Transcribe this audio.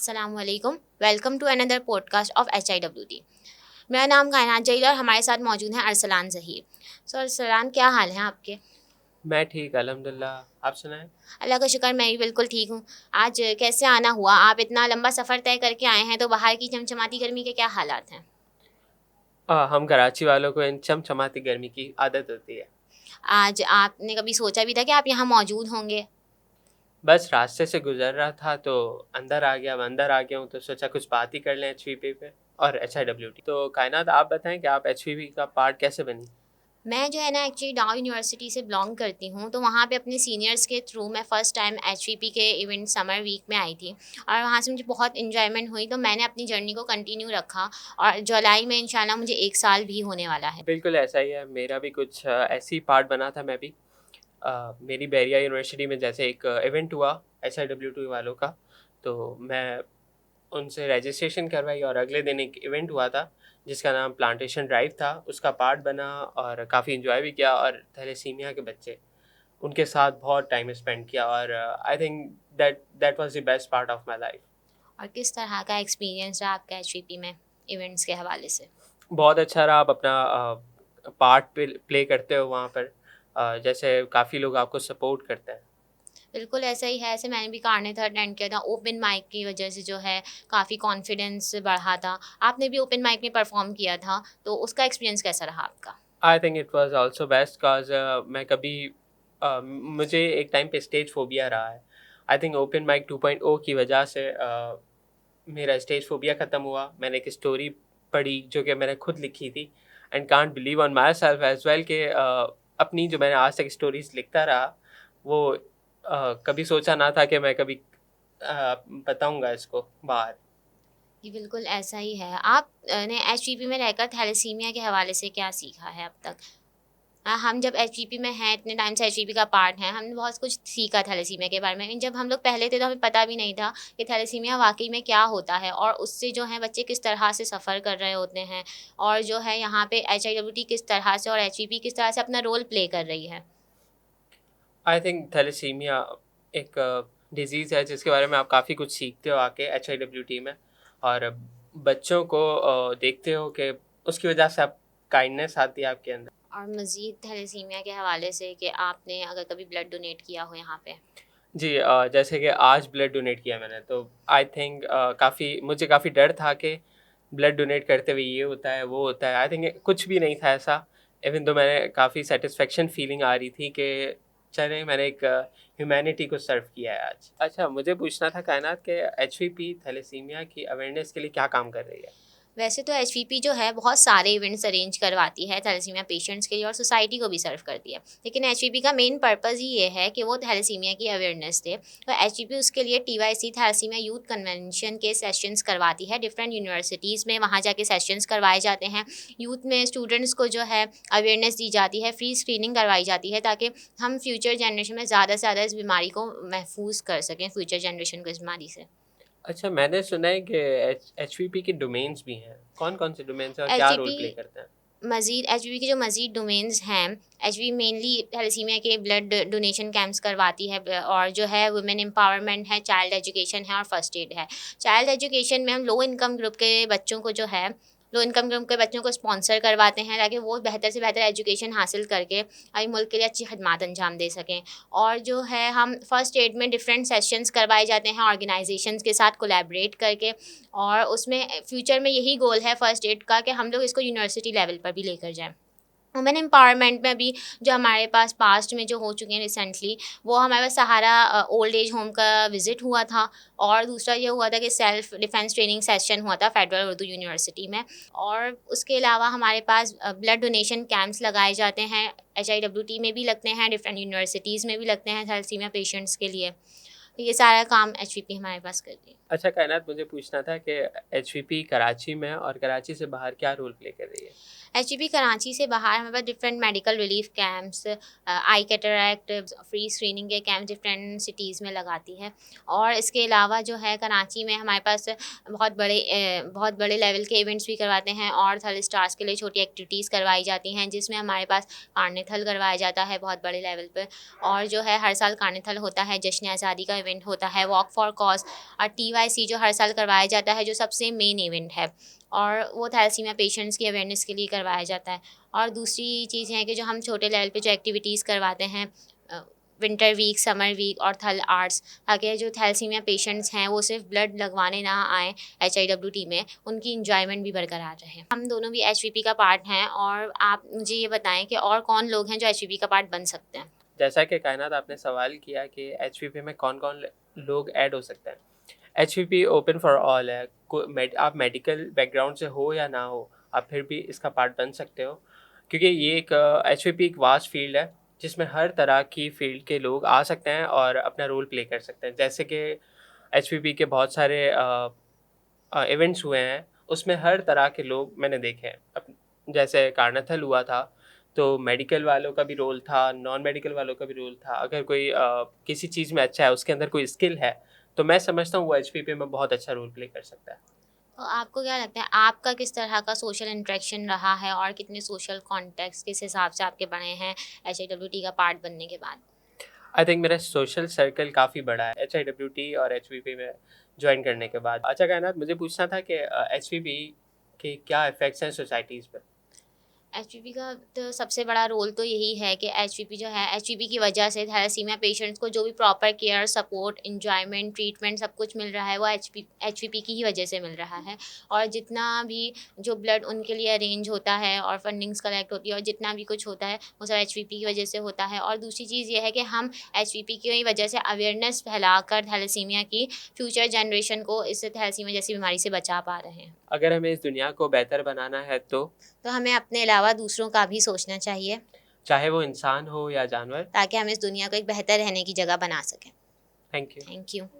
अस्सलामुअलैकुम। Welcome to another podcast of HIWT। मेरा नाम कायनात जहीर और हमारे साथ मौजूद हैं अरसलान ज़हीर। सो अरसलान, क्या हाल हैं आपके? मैं ठीक अल्हम्दुलिल्लाह। आप सुनाएं। अल्लाह का शुक्र, मैं भी बिल्कुल ठीक हूँ। आज कैसे आना हुआ? आप इतना लंबा सफ़र तय करके आए हैं, तो बाहर की चमचमाती गर्मी के क्या हालात हैं? हम कराची वालों को इन चमचमाती गर्मी की आदत होती है। आज आपने कभी सोचा भी था कि आप यहाँ मौजूद होंगे? बस रास्ते से गुजर रहा था तो अंदर आ गया। अब अंदर आ गया हूँ तो सोचा कुछ बात ही कर लें HVP पे और HIWT। तो कायनात, आप बताएं कि आप HVP का पार्ट कैसे बनी। मैं जो है ना एक्चुअली डाउ यूनिवर्सिटी से बिलोंग करती हूँ, तो वहाँ पे अपने सीनियर्स के थ्रू मैं फ़र्स्ट टाइम HVP के इवेंट समर वीक में आई थी और वहाँ से मुझे बहुत इन्जॉयमेंट हुई, तो मैंने अपनी जर्नी को कंटिन्यू रखा और जुलाई में इंशाल्लाह मुझे 1 साल भी होने वाला है। बिल्कुल ऐसा ही है, मेरा भी कुछ ऐसी पार्ट बना था। मैं भी मेरी बैरिया यूनिवर्सिटी में जैसे एक इवेंट हुआ HIWT वालों का, तो मैं उनसे रजिस्ट्रेशन करवाई और अगले दिन एक इवेंट हुआ था जिसका नाम प्लांटेशन ड्राइव था। उसका पार्ट बना और काफ़ी इन्जॉय भी किया और थैलेसीमिया के बच्चे, उनके साथ बहुत टाइम स्पेंड किया और I think that that was the best part of my life. और किस तरह का एक्सपीरियंस रहा आपका HVP में इवेंट्स के हवाले से? बहुत अच्छा रहा। आप अपना पार्ट प्ले करते हो वहाँ पर। जैसे काफ़ी लोग आपको सपोर्ट करते हैं। बिल्कुल ऐसा ही है, ऐसे मैंने भी कार्नेथ अटेंड किया था। ओपन माइक की वजह से जो है काफ़ी कॉन्फिडेंस बढ़ा था। आपने भी ओपन माइक में परफॉर्म किया था, तो उसका एक्सपीरियंस कैसा रहा आपका? I think it was also best cause मैं कभी मुझे एक टाइम पे स्टेज फोबिया रहा है। आई थिंक ओपन माइक 2.0 की वजह से मेरा स्टेज फोबिया ख़त्म हुआ। मैंने एक स्टोरी पढ़ी जो कि मैंने खुद लिखी थी and can't believe on myself as well कि अपनी जो मैंने आज तक स्टोरीज लिखता रहा वो कभी सोचा ना था कि मैं कभी बताऊंगा इसको बाहर। जी, बिल्कुल ऐसा ही है। आप ने एचवीपी में रहकर थैलेसीमिया के हवाले से क्या सीखा है अब तक? हम जब एचवीपी में हैं, इतने टाइम से एचवीपी का पार्ट हैं, हमने बहुत कुछ सीखा थैलेसीमिया के बारे में। लेकिन जब हम लोग पहले थे तो हमें पता भी नहीं था कि थैलेसीमिया वाक़ई में क्या होता है और उससे जो है बच्चे किस तरह से सफ़र कर रहे होते हैं और जो है यहाँ पे एचआईडब्ल्यूटी किस तरह से और एचवीपी किस तरह से अपना रोल प्ले कर रही है। आई थिंक थैलेसीमिया एक डिज़ीज़ है जिसके बारे में आप काफ़ी कुछ सीखते हो आके HIWT में। और बच्चों को देखते हो कि उसकी वजह से आप काइंडनेस आती है आपके अंदर। और मज़ीद थैलेसीमिया के हवाले से कि आपने अगर कभी ब्लड डोनेट किया हो यहाँ पे? जी, जैसे कि आज ब्लड डोनेट किया मैंने, तो आई थिंक काफ़ी मुझे काफ़ी डर था कि ब्लड डोनेट करते हुए ये होता है वो होता है। आई थिंक कुछ भी नहीं था ऐसा। इवन तो मैंने काफ़ी सेटिस्फेक्शन फीलिंग आ रही थी कि चलें, मैंने एक ह्यूमैनिटी को सर्व किया है आज। अच्छा, मुझे पूछना था कायनात के HVP थैलेसीमिया की अवेयरनेस के लिए क्या काम कर रही है। वैसे तो एचवीपी जो है बहुत सारे इवेंट्स अरेंज करवाती है थैलेसीमिया पेशेंट्स के लिए और सोसाइटी को भी सर्व करती है। लेकिन एचवीपी का मेन पर्पज़ ही ये है कि वो थैलेसीमिया की अवेयरनेस दे। तो एचवीपी उसके लिए टीवाईसी थैलेसीमिया यूथ कन्वेंशन के सेशंस करवाती है डिफरेंट यूनिवर्सिटीज़ में। वहाँ जाके सेशंस करवाए जाते हैं। यूथ में स्टूडेंट्स को जो है अवेयरनेस दी जाती है, फ्री स्क्रीनिंग करवाई जाती है ताकि हम फ्यूचर जनरेशन में ज़्यादा से ज़्यादा इस बीमारी को महफूज कर सकें, फ्यूचर जनरेशन को इस बीमारी से। अच्छा, मैंने सुना है कि HVP के डोमेन्स भी हैं। कौन कौन से डोमेन्स हैं और क्या रोल एचवीपी प्ले करते हैं। मज़ीद एचवीपी के जो मज़ीद डोमेन्स हैं, एचवीपी मेनली थैलेसीमिया के ब्लड डोनेशन कैंप्स करवाती है और जो है वुमेन एम्पावरमेंट है, चाइल्ड एजुकेशन है और फर्स्ट एड है। चाइल्ड एजुकेशन में हम लो इनकम ग्रुप के बच्चों को जो है लो इनकम ग्रुप के बच्चों को स्पॉन्सर करवाते हैं ताकि वो बेहतर से बेहतर एजुकेशन हासिल करके अपने मुल्क के लिए अच्छी खदमात अंजाम दे सकें। और जो है हम फर्स्ट एड में डिफरेंट सेशंस करवाए जाते हैं ऑर्गेनाइजेशंस के साथ कोलैबोरेट करके और उसमें फ्यूचर में यही गोल है फर्स्ट एड का कि हम लोग इसको यूनिवर्सिटी लेवल पर भी लेकर जाएँ। वुमेन एम्पावरमेंट में अभी जो हमारे पास पास्ट में जो हो चुके हैं रिसेंटली, वो हमारे पास सहारा ओल्ड एज होम का विज़िट हुआ था और दूसरा ये हुआ था कि सेल्फ डिफेंस ट्रेनिंग सेशन हुआ था फेडरल उर्दू यूनिवर्सिटी में। और उसके अलावा हमारे पास ब्लड डोनेशन कैंप्स लगाए जाते हैं, HIWT में भी लगते हैं, डिफरेंट यूनिवर्सिटीज़ में भी लगते हैं थैलेसीमिया पेशेंट्स के लिए। तो ये सारा काम HVP हमारे पास करती है। अच्छा कायनात, मुझे पूछना था कि HVP कराची में और कराची से बाहर क्या रोल प्ले कर रही है। HGP कराची से बाहर हमारे पास डिफरेंट मेडिकल रिलीफ कैंप्स, आई कैटरैक्ट फ्री स्क्रीनिंग के कैंप डिफरेंट सिटीज़ में लगाती है। और इसके अलावा जो है कराची में हमारे पास बहुत बड़े लेवल के इवेंट्स भी करवाते हैं और थल स्टार्स के लिए छोटी एक्टिविटीज़ करवाई जाती हैं जिसमें हमारे पास कार्निथल करवाया जाता है बहुत बड़े लेवल पर। और जो है हर साल कार्निथल होता है, जश्न आज़ादी का इवेंट होता है वॉक फॉर कॉज और TYC जो हर साल करवाया जाता है, जो सबसे मेन इवेंट है, और वो थैलेसीमिया पेशेंट्स की अवेयरनेस के लिए करवाया जाता है। और दूसरी चीज़ है कि जो हम छोटे लेवल पे जो एक्टिविटीज़ करवाते हैं, विंटर वीक, समर वीक और थल आर्ट्स, ताकि जो थैलेसीमिया पेशेंट्स हैं वो सिर्फ ब्लड लगवाने ना आएँ HIWT में, उनकी इंजॉयमेंट भी बरकरार रहे। हम दोनों भी HVP का पार्ट हैं, और आप मुझे ये बताएं कि और कौन लोग हैं जो HVP का पार्ट बन सकते हैं। जैसा कि कायनात आपने सवाल किया कि HVP में कौन कौन लोग ऐड हो सकते हैं। HVP ओपन फॉर ऑल है। आप मेडिकल बैकग्राउंड से हो या ना हो, आप फिर भी इसका पार्ट बन सकते हो, क्योंकि ये एक HVP एक वास्ट फील्ड है जिसमें हर तरह की फील्ड के लोग आ सकते हैं और अपना रोल प्ले कर सकते हैं। जैसे कि HVP के बहुत सारे इवेंट्स हुए हैं, उसमें हर तरह के लोग मैंने देखे हैं। जैसे कार्नाथल हुआ था, तो मेडिकल वालों का भी रोल था, नॉन मेडिकल वालों का भी रोल था। अगर कोई किसी चीज़ में अच्छा है, उसके अंदर कोई स्किल है, तो मैं समझता हूँ वो HVP में बहुत अच्छा रोल प्ले कर सकता है। तो आपको क्या लगता है, आपका किस तरह का सोशल इंटरेक्शन रहा है और कितने सोशल कॉन्टेक्स्ट किस हिसाब से आपके बने हैं HIWT का पार्ट बनने के बाद? आई थिंक मेरा सोशल सर्कल काफ़ी बड़ा है HIWT और HVP में ज्वाइन करने के बाद। अच्छा कायनात, मुझे पूछना था कि HVP के क्या इफ़ेक्ट्स हैं सोसाइटीज़ पे? HPV का तो सबसे बड़ा रोल तो यही है कि HPV जो है, HPV की वजह से थैलेसीमिया पेशेंट्स को जो भी proper care, support, enjoyment, treatment सब कुछ मिल रहा है, वो HPV की ही वजह से मिल रहा है। और जितना भी जो ब्लड उनके लिए अरेंज होता है और फंडिंग्स कलेक्ट होती है और जितना भी कुछ होता है, वो सब HPV की वजह से होता है। और दूसरी चीज़ ये है कि हम HPV की वजह से अवेयरनेस फैलाकर थैलेसीमिया की फ्यूचर जनरेशन को इससे थैलेसीमिया जैसी बीमारी से बचा पा रहे हैं। अगर हमें इस दुनिया को बेहतर बनाना है तो हमें अपने अलावा दूसरों का भी सोचना चाहिए, चाहे वो इंसान हो या जानवर। ताकि हम इस दुनिया को एक बेहतर रहने की जगह बना सकें। Thank you. Thank you.